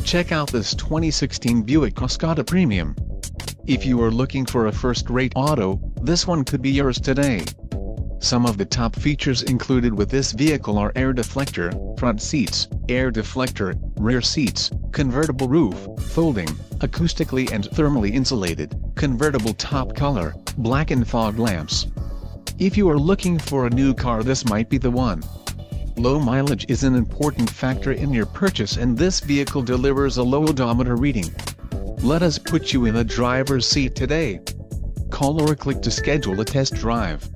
Check out this 2016 Buick Cascada Premium. If you are looking for a first-rate auto, this one could be yours today. Some of the top features included with this vehicle are air deflector, front seats, air deflector, rear seats, convertible roof, folding, acoustically and thermally insulated, convertible top color, black and fog lamps. If you are looking for a new car, this might be the one. Low mileage is an important factor in your purchase, and this vehicle delivers a low odometer reading. Let us put you in the driver's seat today. Call or click to schedule a test drive.